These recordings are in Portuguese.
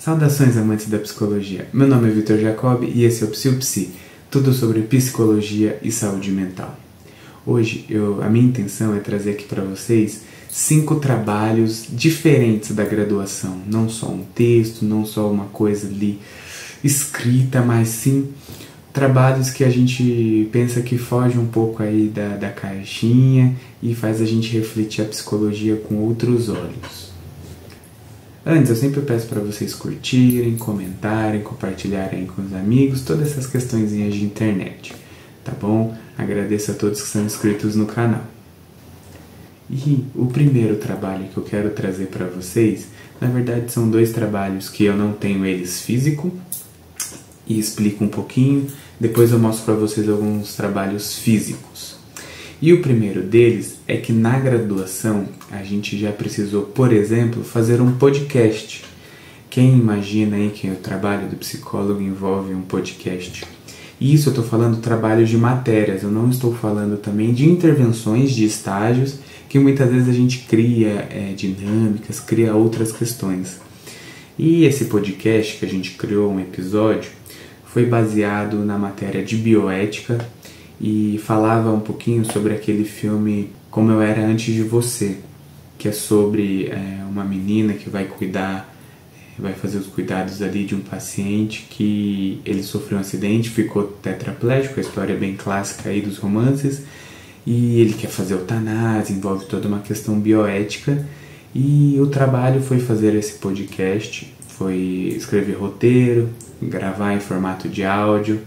Saudações, amantes da psicologia. Meu nome é Vitor Jacob e esse é o PsiuPsi, tudo sobre psicologia e saúde mental. Hoje, a minha intenção é trazer aqui para vocês 5 trabalhos diferentes da graduação. Não só um texto, não só uma coisa ali escrita, mas sim trabalhos que a gente pensa que foge um pouco aí da caixinha e faz a gente refletir a psicologia com outros olhos. Antes, eu sempre peço para vocês curtirem, comentarem, compartilharem com os amigos, todas essas questõezinhas de internet, tá bom? Agradeço a todos que são inscritos no canal. E o primeiro trabalho que eu quero trazer para vocês, na verdade são 2 trabalhos que eu não tenho eles físico, e explico um pouquinho, depois eu mostro para vocês alguns trabalhos físicos. E o primeiro deles é que na graduação a gente já precisou, por exemplo, fazer um podcast. Quem imagina aí que o trabalho do psicólogo envolve um podcast? E isso eu estou falando trabalhos de matérias, eu não estou falando também de intervenções de estágios, que muitas vezes a gente cria dinâmicas, cria outras questões. E esse podcast que a gente criou, um episódio, foi baseado na matéria de bioética e falava um pouquinho sobre aquele filme Como Eu Era Antes de Você, que é sobre uma menina que vai fazer os cuidados ali de um paciente que ele sofreu um acidente, ficou tetraplégico, a história é bem clássica aí dos romances, e ele quer fazer eutanásia, envolve toda uma questão bioética, e o trabalho foi fazer esse podcast, foi escrever roteiro, gravar em formato de áudio.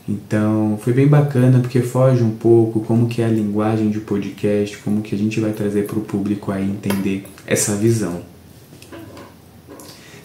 Então foi bem bacana porque foge um pouco como que é a linguagem de podcast, como que a gente vai trazer para o público aí entender essa visão.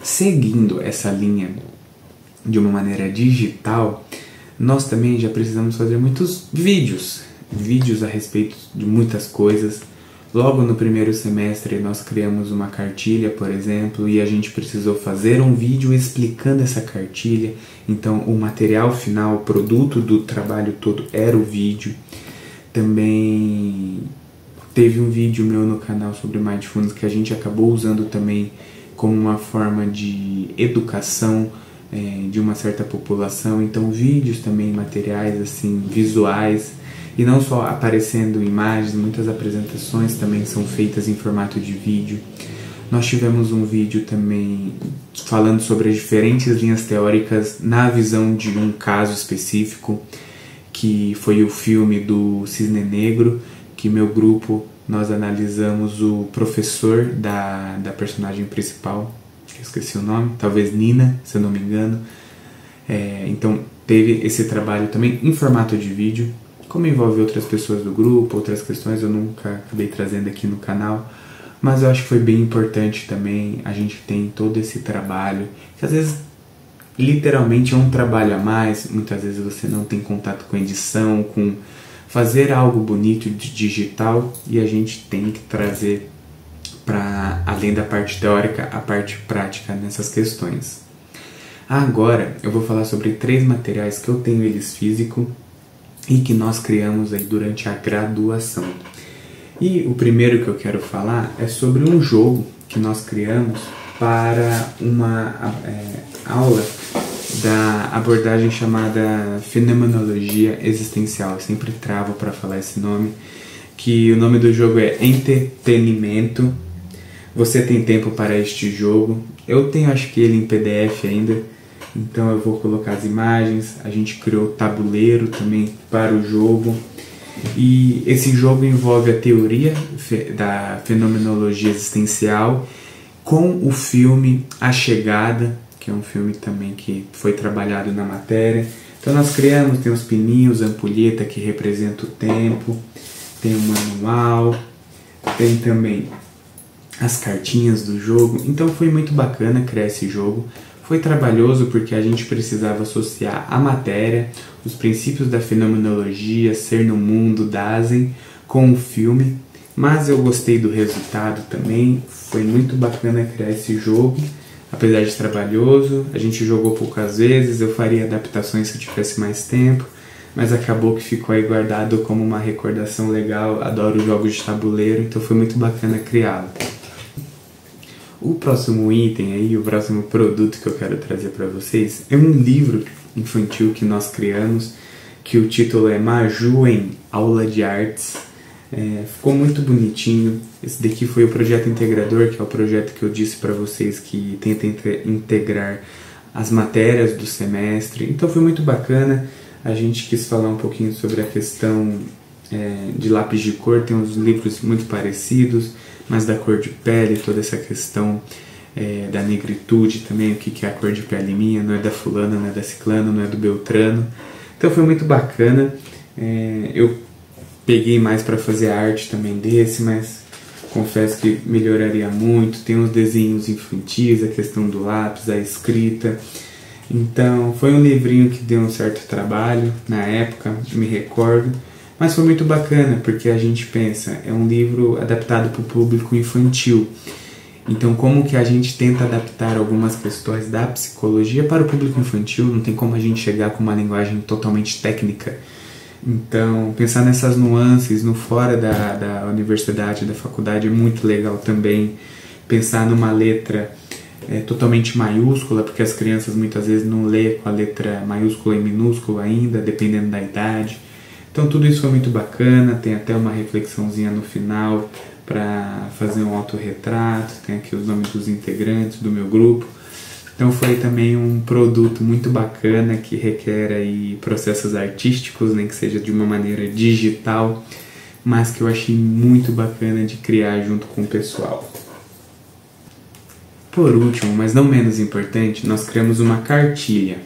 Seguindo essa linha de uma maneira digital, nós também já precisamos fazer muitos vídeos a respeito de muitas coisas. Logo no primeiro semestre nós criamos uma cartilha, por exemplo, e a gente precisou fazer um vídeo explicando essa cartilha. Então o material final, o produto do trabalho todo era o vídeo. Também teve um vídeo meu no canal sobre Mindfulness que a gente acabou usando também como uma forma de educação de uma certa população. Então vídeos também, materiais assim, visuais. E não só aparecendo imagens, muitas apresentações também são feitas em formato de vídeo. Nós tivemos um vídeo também falando sobre as diferentes linhas teóricas na visão de um caso específico, que foi o filme do Cisne Negro, que meu grupo, nós analisamos o professor da personagem principal, que eu esqueci o nome, talvez Nina, se eu não me engano. Então teve esse trabalho também em formato de vídeo. Como envolve outras pessoas do grupo, outras questões, eu nunca acabei trazendo aqui no canal, mas eu acho que foi bem importante também. A gente tem todo esse trabalho, que às vezes literalmente é um trabalho a mais, muitas vezes você não tem contato com edição, com fazer algo bonito de digital, e a gente tem que trazer para além da parte teórica, a parte prática nessas questões. Agora eu vou falar sobre 3 materiais que eu tenho eles físico e que nós criamos aí durante a graduação. E o primeiro que eu quero falar é sobre um jogo que nós criamos para uma aula da abordagem chamada Fenomenologia Existencial. Eu sempre travo para falar esse nome, que o nome do jogo é Entretenimento. Você tem tempo para este jogo? Eu tenho, acho que ele em PDF ainda. Então eu vou colocar as imagens, a gente criou tabuleiro também para o jogo. E esse jogo envolve a teoria da fenomenologia existencial com o filme A Chegada, que é um filme também que foi trabalhado na matéria. Então nós criamos, tem os pininhos, a ampulheta que representa o tempo, tem o manual, tem também as cartinhas do jogo. Então foi muito bacana criar esse jogo. Foi trabalhoso porque a gente precisava associar a matéria, os princípios da fenomenologia, ser no mundo, Dasein, com o filme, mas eu gostei do resultado também. Foi muito bacana criar esse jogo, apesar de trabalhoso. A gente jogou poucas vezes, eu faria adaptações se eu tivesse mais tempo, mas acabou que ficou aí guardado como uma recordação legal. Adoro jogos de tabuleiro, então foi muito bacana criá-lo. O próximo item aí, o próximo produto que eu quero trazer para vocês é um livro infantil que nós criamos, que o título é Maju em Aula de Artes. Ficou muito bonitinho. Esse daqui foi o projeto integrador, que é o projeto que eu disse para vocês que tenta integrar as matérias do semestre. Então foi muito bacana. A gente quis falar um pouquinho sobre a questão de lápis de cor. Tem uns livros muito parecidos, mas da cor de pele, toda essa questão da negritude também, o que é a cor de pele minha, não é da fulana, não é da ciclana, não é do beltrano. Então foi muito bacana. Eu peguei mais para fazer a arte também desse, mas confesso que melhoraria muito. Tem uns desenhos infantis, a questão do lápis, a escrita. Então foi um livrinho que deu um certo trabalho na época, me recordo, mas foi muito bacana, porque a gente pensa, é um livro adaptado para o público infantil. Então como que a gente tenta adaptar algumas questões da psicologia para o público infantil? Não tem como a gente chegar com uma linguagem totalmente técnica. Então, pensar nessas nuances no fora da universidade, da faculdade é muito legal também. Pensar numa letra totalmente maiúscula, porque as crianças muitas vezes não lêem com a letra maiúscula e minúscula ainda, dependendo da idade. Então tudo isso foi muito bacana, tem até uma reflexãozinha no final para fazer um autorretrato, tem aqui os nomes dos integrantes do meu grupo. Então foi também um produto muito bacana que requer aí processos artísticos, nem que seja de uma maneira digital, mas que eu achei muito bacana de criar junto com o pessoal. Por último, mas não menos importante, nós criamos uma cartilha.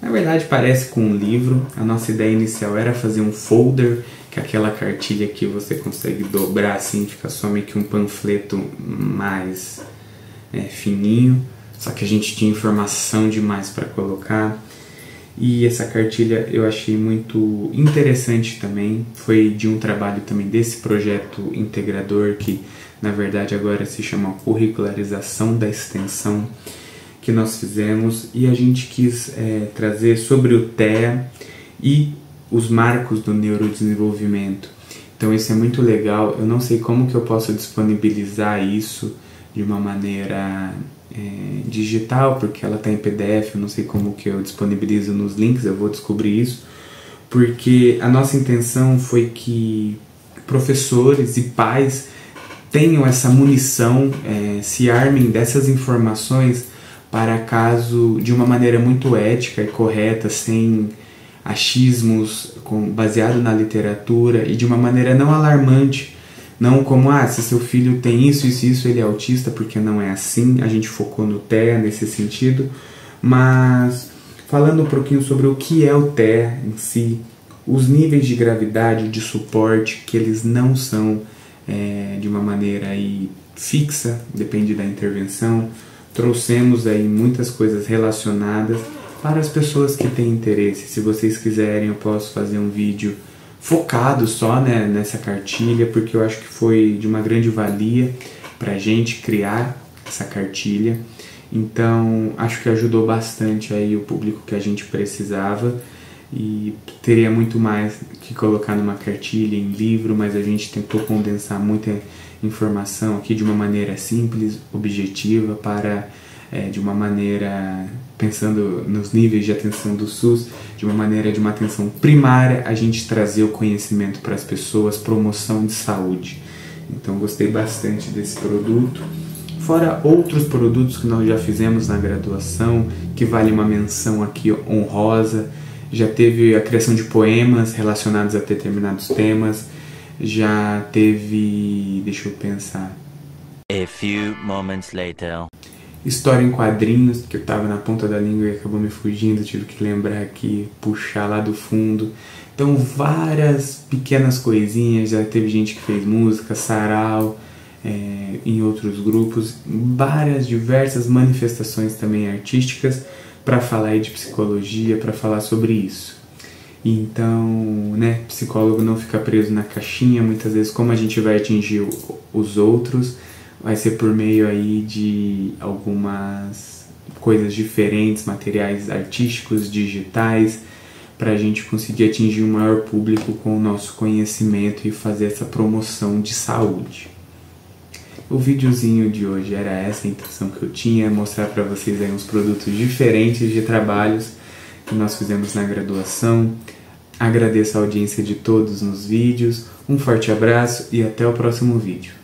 Na verdade parece com um livro. A nossa ideia inicial era fazer um folder, que é aquela cartilha que você consegue dobrar assim, fica só meio que um panfleto mais fininho. Só que a gente tinha informação demais para colocar. E essa cartilha eu achei muito interessante também. Foi de um trabalho também desse projeto integrador, que na verdade agora se chama Curricularização da Extensão, que nós fizemos. E a gente quis trazer sobre o TEA e os marcos do neurodesenvolvimento. Então isso é muito legal. Eu não sei como que eu posso disponibilizar isso de uma maneira digital, porque ela está em PDF, eu não sei como que eu disponibilizo nos links, eu vou descobrir isso, porque a nossa intenção foi que professores e pais tenham essa munição, se armem dessas informações para caso, de uma maneira muito ética e correta, sem achismos, baseado na literatura e de uma maneira não alarmante. Não como, se seu filho tem isso, ele é autista, porque não é assim. A gente focou no TEA nesse sentido. Mas falando um pouquinho sobre o que é o TEA em si, os níveis de gravidade, de suporte, que eles não são de uma maneira aí fixa, depende da intervenção. Trouxemos aí muitas coisas relacionadas para as pessoas que têm interesse. Se vocês quiserem, eu posso fazer um vídeo focado só nessa cartilha, porque eu acho que foi de uma grande valia para a gente criar essa cartilha. Então acho que ajudou bastante aí o público que a gente precisava, e teria muito mais que colocar numa cartilha, em livro, mas a gente tentou condensar muita informação aqui de uma maneira simples, objetiva, para de uma maneira, pensando nos níveis de atenção do SUS, de uma maneira de uma atenção primária, a gente trazer o conhecimento para as pessoas, promoção de saúde. Então gostei bastante desse produto. Fora outros produtos que nós já fizemos na graduação, que vale uma menção aqui honrosa. Já teve a criação de poemas relacionados a determinados temas, já teve, deixa eu pensar, A few moments later. História em quadrinhos, que eu tava na ponta da língua e acabou me fugindo, tive que lembrar aqui, puxar lá do fundo. Então várias pequenas coisinhas, já teve gente que fez música, sarau, em outros grupos, várias diversas manifestações também artísticas para falar aí de psicologia, para falar sobre isso. Então, psicólogo não fica preso na caixinha, muitas vezes como a gente vai atingir os outros, vai ser por meio aí de algumas coisas diferentes, materiais artísticos, digitais, para a gente conseguir atingir um maior público com o nosso conhecimento e fazer essa promoção de saúde. O videozinho de hoje era essa a intenção que eu tinha, mostrar para vocês aí uns produtos diferentes de trabalhos que nós fizemos na graduação. Agradeço a audiência de todos nos vídeos, um forte abraço e até o próximo vídeo.